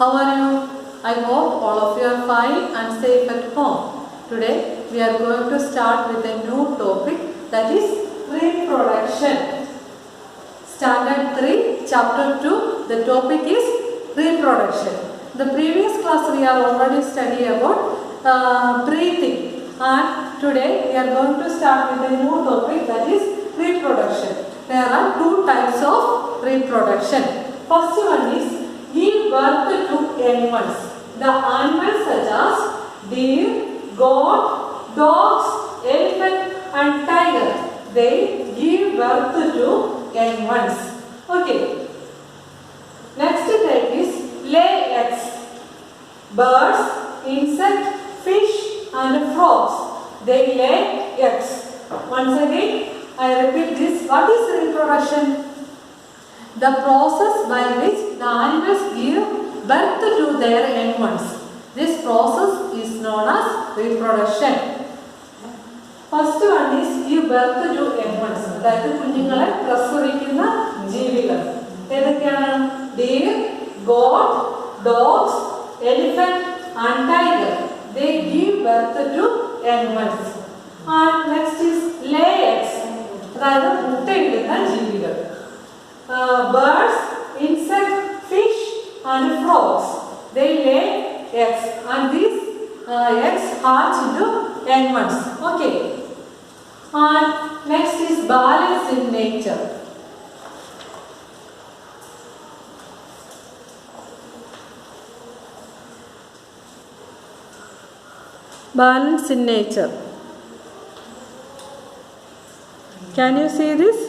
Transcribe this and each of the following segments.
How are you? I hope all of you are fine and safe at home. Today we are going to start with a new topic, that is reproduction. Standard 3, Chapter 2, the topic is reproduction. The previous class we are already studying about breathing, and today we are going to start with a new topic, that is reproduction. There are two types of reproduction. First one is give birth to young ones. The animals such as deer, goat, dogs, elephant and tiger, they give birth to young ones. Okay. Next type is lay eggs. Birds, insect, fish and frogs, they lay eggs. Once again, I repeat this. What is reproduction? The process by which the animals give birth to their young ones. This process is known as reproduction. First one is give birth to young ones. അതായത് കുഞ്ഞുങ്ങളെ പ്രസവിക്കുന്ന ജീവികൾ ഏതൊക്കെയാണ്? Deer, goat, dogs, elephant and tiger. They give birth to young ones. And next is lay eggs. അതായത് മുട്ടയിടുന്ന ജീവികൾ. Birds, insect, fish and frogs, they lay eggs, and these eggs hatch into young ones. Okay. And next is balance in nature. Balance in nature. Can you see this?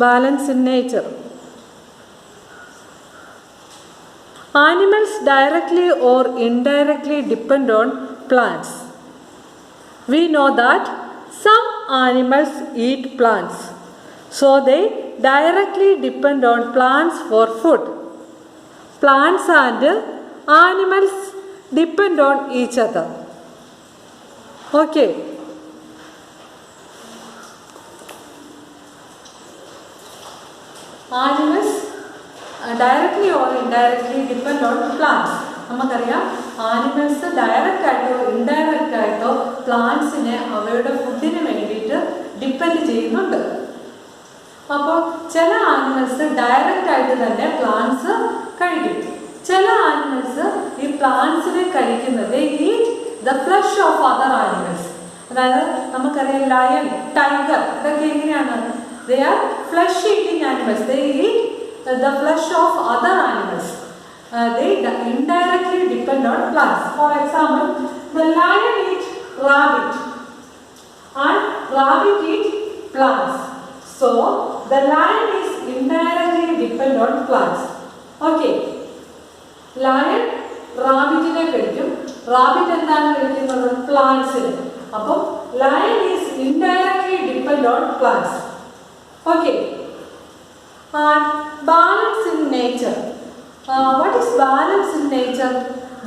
Balance in nature. Animals directly or indirectly depend on plants. We know that some animals eat plants, so they directly depend on plants for food. Plants and animals depend on each other. Okay. Animals directly or indirectly depend on plants. നമുക്കറിയാം animals direct ആയിട്ടോ indirect ആയിട്ടോ പ്ലാന്റ്സിനെ അവയുടെ ഫുഡിന് വേണ്ടിയിട്ട് depend ചെയ്യുന്നുണ്ട്. അപ്പോൾ ചില animals direct ആയിട്ട് തന്നെ പ്ലാന്റ്സ് കഴിക്കും. ചില ആനിമൽസ് ഈ പ്ലാന്റ്സിനെ കഴിക്കുന്നത് eat the flush of other animals. അതായത് നമുക്കറിയാം ലയൺ, ടൈഗർ, ഇതൊക്കെ എങ്ങനെയാണ്? They are flesh-eating animals. They eat the flesh of other animals. They indirectly depend on plants. For example, the lion eats rabbit and rabbit eats plants. So, the lion is indirectly depend on plants. Okay. Lion rabbitനെ കഴിക്കും. Rabbit എന്താണ് കഴിക്കുന്നത്? Plantsനെ. അപ്പോൾ lion is indirectly depend on plants. Okay. And balance in nature. What is balance in nature?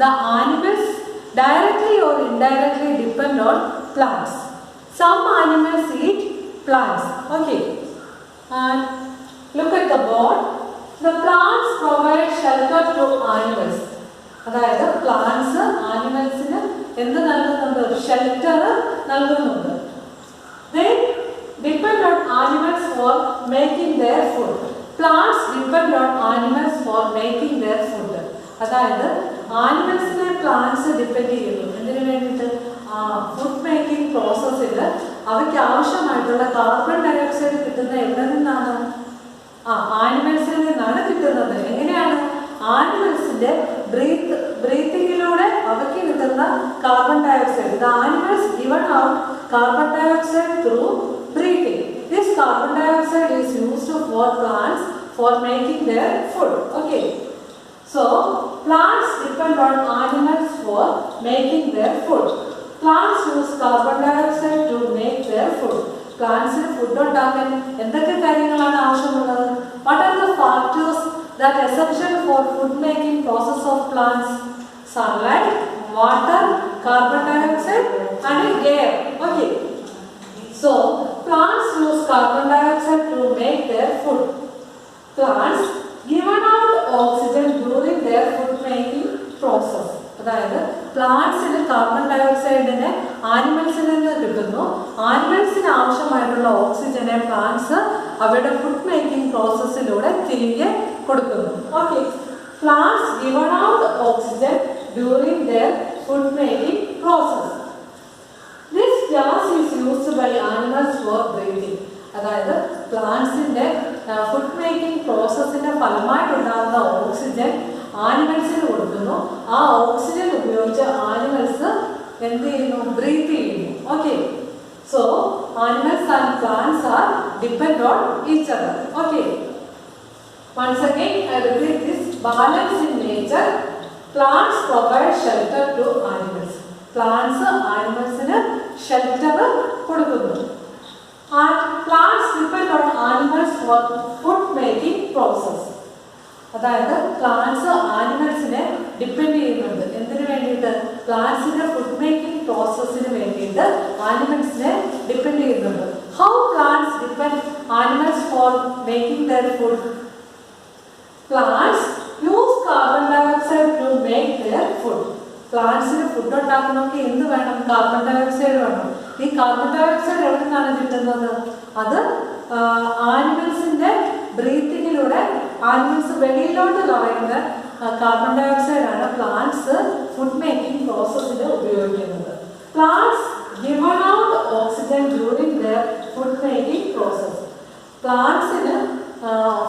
The animals directly or indirectly depend on plants. Some animals eat plants. Okay. And look at the board. The plants provide shelter to animals. അതായത് plants ആനിമൽസിന് എന്ത് നൽകുന്നുണ്ട്? Shelter നൽകുന്നുണ്ട്. They depend on animals for making their food. Plants depend on animals for making their food. അതായത് ആനിമൽസിനെ plants depend ചെയ്യുന്നു എന്തിനു വേണ്ടിയിട്ട്? Food making പ്രോസസ്സിൽ അവയ്ക്ക് ആവശ്യമായിട്ടുള്ള കാർബൺ ഡയോക്സൈഡ് കിട്ടുന്ന എവിടെ നിന്നാണ്? ആനിമൽസിൽ നിന്നാണ് കിട്ടുന്നത്. എങ്ങനെയാണ്? ആനിമൽസിന്റെ ബ്രീത്തിങ്ങിലൂടെ അവയ്ക്ക് കിട്ടുന്ന carbon dioxide. The animals given out carbon dioxide through breathing. This carbon dioxide is used for plants for making their food. Okay. So, plants depend on animals for making their food. Plants use carbon dioxide to make their food. Plants food ഉണ്ടാക്കാൻ എന്തൊക്കെ കാര്യങ്ങളാണ് ആവശ്യമുള്ളത്? What are the factors that are essential for food making process of plants? Sunlight, water, carbon dioxide and air. Okay. So, plants use carbon dioxide to make their food. Plants given out oxygen during their അതായത് പ്ലാന്റ്സിന് carbon ഡയോക്സൈഡിനെ ആനിമൽസിൽ നിന്ന് കിട്ടുന്നു. ആനിമൽസിന് ആവശ്യമായിട്ടുള്ള ഓക്സിജനെ plants അവരുടെ food making പ്രോസസ്സിലൂടെ തിരികെ കൊടുക്കുന്നു. Okay, plants given out oxygen during their food making process. This gas is used by animals for breathing. അതായത് പ്ലാന്റ്സിന്റെ ഫുഡ് മേക്കിംഗ് പ്രോസസ്സിന്റെ ഫലമായിട്ടുണ്ടാകുന്ന ഓക്സിജൻ ആനിമൽസിന് കൊടുക്കുന്നു. ആ ഓക്സിജൻ ഉപയോഗിച്ച് ആനിമൽസ് എന്ത് ചെയ്യുന്നു? ബ്രീത്ത് ചെയ്യുന്നു. Okay, so animals and plants are depend on each other. Okay, once again I repeat this: balance in nature. Plants provide shelter to animals. Plants animalsന് shelter കൊടുക്കുന്നു. And plants depend on animals for food making process. അതായത് plants ആനിമൽസിനെ depend ചെയ്യുന്നുണ്ട്. എന്തിനു വേണ്ടിയിട്ട്? പ്ലാന്റ്സിന്റെ food making പ്രോസസ്സിന് വേണ്ടിയിട്ട് ആനിമൽസിനെ ഡിപ്പെൻഡ് ചെയ്യുന്നുണ്ട്. How plants depend animals for making their food? Plants use carbon dioxide to make their food. പ്ലാന്റ്സിന് ഫുഡ് ഉണ്ടാക്കണമെങ്കിൽ എന്ത് വേണം? കാർബൺ ഡയോക്സൈഡ് വേണം. ഈ കാർബൺ ഡയോക്സൈഡ് എവിടെ നിന്നാണ് കിട്ടുന്നത്? അത് ആനിമൽസിന്റെ ബ്രീത്തിങ്ങിലൂടെ ആനിമൽസ് വെളിയിലോട്ട് കളയുന്ന കാർബൺ ഡയോക്സൈഡ് ആണ് പ്ലാന്റ്സ് ഫുഡ് മേക്കിംഗ് പ്രോസസ്സിൽ ഉപയോഗിക്കുന്നത്. Plants given out oxygen during their food making process. പ്ലാന്റ്സിന്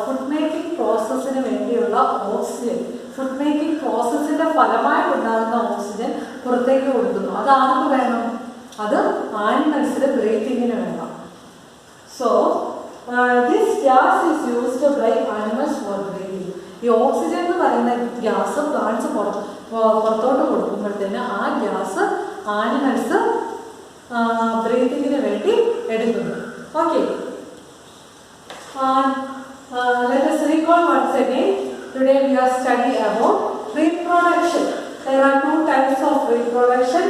ഫുഡ് മേക്കിംഗ് പ്രോസസ്സിന് വേണ്ടിയുള്ള ഓക്സിജൻ, ഫുഡ് മേക്കിംഗ് പ്രോസസ്സിന്റെ ഫലമായിട്ടുണ്ടാകുന്ന ഓക്സിജൻ പുറത്തേക്ക് കൊടുക്കുന്നു. അത് ആർക്ക് വേണം? അത് ആനിമൽസിന്റെ ബ്രീത്തിങ്ങിന് വേണം. So this gas is used by animals for breathing. ഈ ഓക്സിജൻ എന്ന് പറയുന്ന ഗ്യാസ് പ്ലാന്റ്സ് പുറത്തോട്ട് കൊടുക്കുമ്പോഴത്തേന് ആ ഗ്യാസ് ആനിമൽസ് ബ്രീത്തിങ്ങിന് വേണ്ടി എടുക്കുന്നു. Okay, let us recall once again. Today we are studying about reproduction. There are two types of reproduction.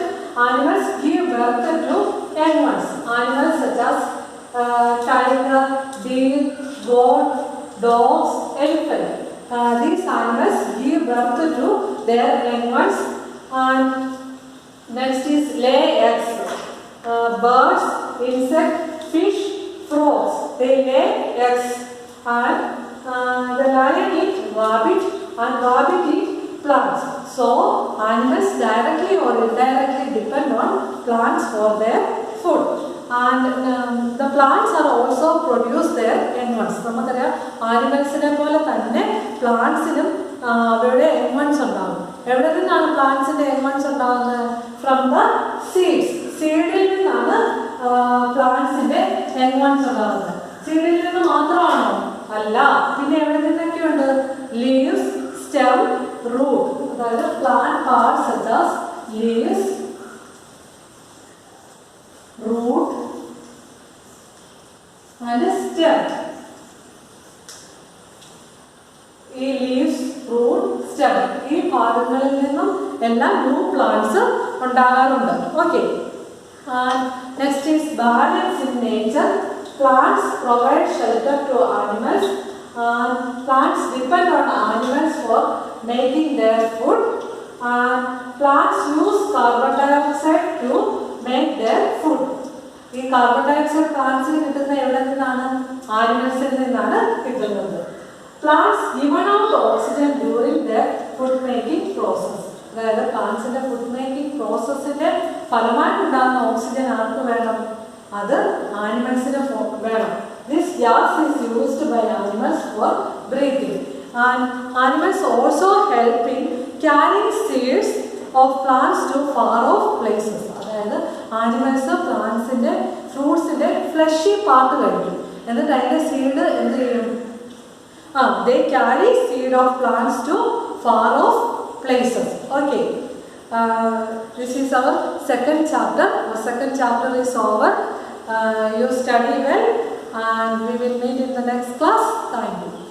Animals give birth to young ones. Animals such as tiger, deer, goat, dogs, elephant. These animals give birth to their young ones. And next is lay eggs. Birds, insect, fish, frogs, they lay eggs. And the lion eat rabbit and rabbit eat plants. So animals directly or indirectly depend on plants for their food. And the plants are also produce their young ones. നമുക്കറിയാം ആനിമൽസിനെ പോലെ തന്നെ പ്ലാന്റ്സിനും അവരുടെ young ones ഉണ്ടാകും. എവിടെ നിന്നാണ് പ്ലാന്റ്സിന്റെ young ones ഉണ്ടാകുന്നത്? From the seeds. സീഡിൽ നിന്നാണ് പ്ലാന്റ്സിന്റെ യങ് വൺസ് ഉണ്ടാകുന്നത്. സീഡിൽ നിന്ന് മാത്രമാണോ? അല്ല, പിന്നെ എവിടെ നിന്നൊക്കെയുണ്ട്? Leaves, stem, root. അതായത് plant parts such as leaves, root and stem. ഈ ലീവ്സ്, റൂട്ട്, സ്റ്റെം ഈ ഭാഗങ്ങളിൽ നിന്നും എല്ലാം ന്യൂ പ്ലാന്റ്സ് ഉണ്ടാകാറുണ്ട്. Okay, next is balance in nature. Plants provide shelter to animals. Plants depend on animals for making their food. Plants use carbon dioxide to make their food. ഈ carbon dioxide പ്ലാന്റ്സിന് കിട്ടുന്ന എവിടെ നിന്നാണ്? ആനിമൽസിൽ നിന്നാണ് കിട്ടുന്നത്. Plants given out oxygen during their food making process. അതായത് പ്ലാന്റ്സിന്റെ food making പ്രോസസ്സിന്റെ ഫലമായിട്ടുണ്ടാകുന്ന ഓക്സിജൻ ആർക്ക് വേണം? അത് ആനിമൽസിന് വേണം. This gas is used by animals for breathing. And animals also help in carrying seeds of plants to far off places. അതായത് animals പ്ലാന്റ്സിന്റെ ഫ്രൂട്ട്സിന്റെ fleshy part കഴിക്കും. എന്നിട്ട് അതിന്റെ സീഡ് എന്ത് ചെയ്യും? they carry seed of plants to far off places. Okay, this is our second chapter. Our second chapter is over. You study well and we will meet in the next class. Thank you.